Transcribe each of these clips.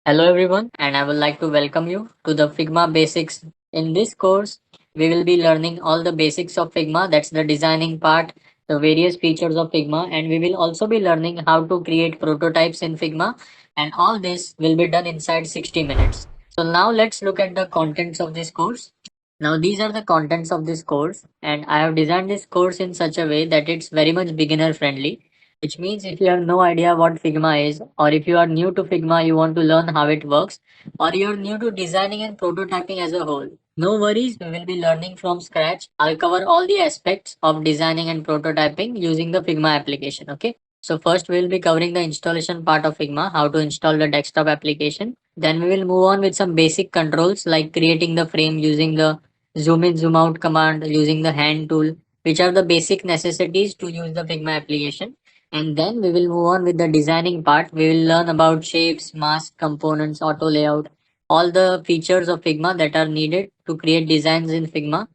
Hello everyone, and I would like to welcome you to the Figma Basics. In this course, we will be learning all the basics of Figma, that's the designing part, the various features of Figma, and we will also be learning how to create prototypes in Figma, and all this will be done inside 60 minutes. So now let's look at the contents of this course. Now these are the contents of this course, and I have designed this course in such a way that it's very much beginner friendly, which means if you have no idea what Figma is, or if you are new to Figma, you want to learn how it works, or you're new to designing and prototyping as a whole, no worries, we will be learning from scratch. I'll cover all the aspects of designing and prototyping using the Figma application. Okay. So first we will be covering the installation part of Figma, how to install the desktop application. Then we will move on with some basic controls like creating the frame using the zoom in zoom out command, using the hand tool, which are the basic necessities to use the Figma application. And then we will move on with the designing part. We will learn about shapes, masks, components, auto layout, all the features of Figma that are needed to create designs in Figma.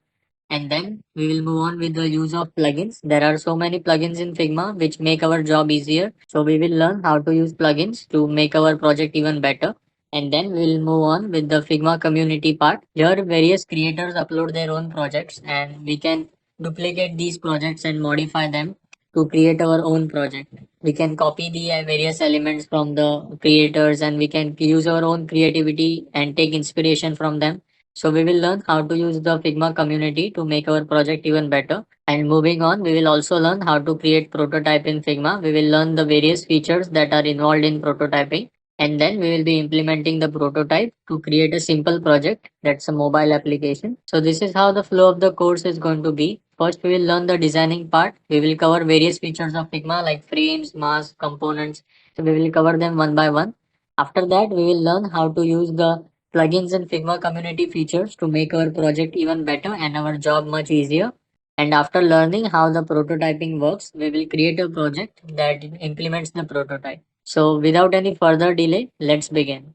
And then we will move on with the use of plugins. There are so many plugins in Figma which make our job easier. So we will learn how to use plugins to make our project even better. And then we will move on with the Figma community part. Here various creators upload their own projects and we can duplicate these projects and modify them to create our own project. We can copy the various elements from the creators and we can use our own creativity and take inspiration from them. So we will learn how to use the Figma community to make our project even better. And moving on, we will also learn how to create prototype in Figma. We will learn the various features that are involved in prototyping. And then we will be implementing the prototype to create a simple project that's a mobile application. So this is how the flow of the course is going to be. First, we will learn the designing part. We will cover various features of Figma like frames, masks, components. So we will cover them one by one. After that, we will learn how to use the plugins and Figma community features to make our project even better and our job much easier. And after learning how the prototyping works, we will create a project that implements the prototype. So without any further delay, let's begin.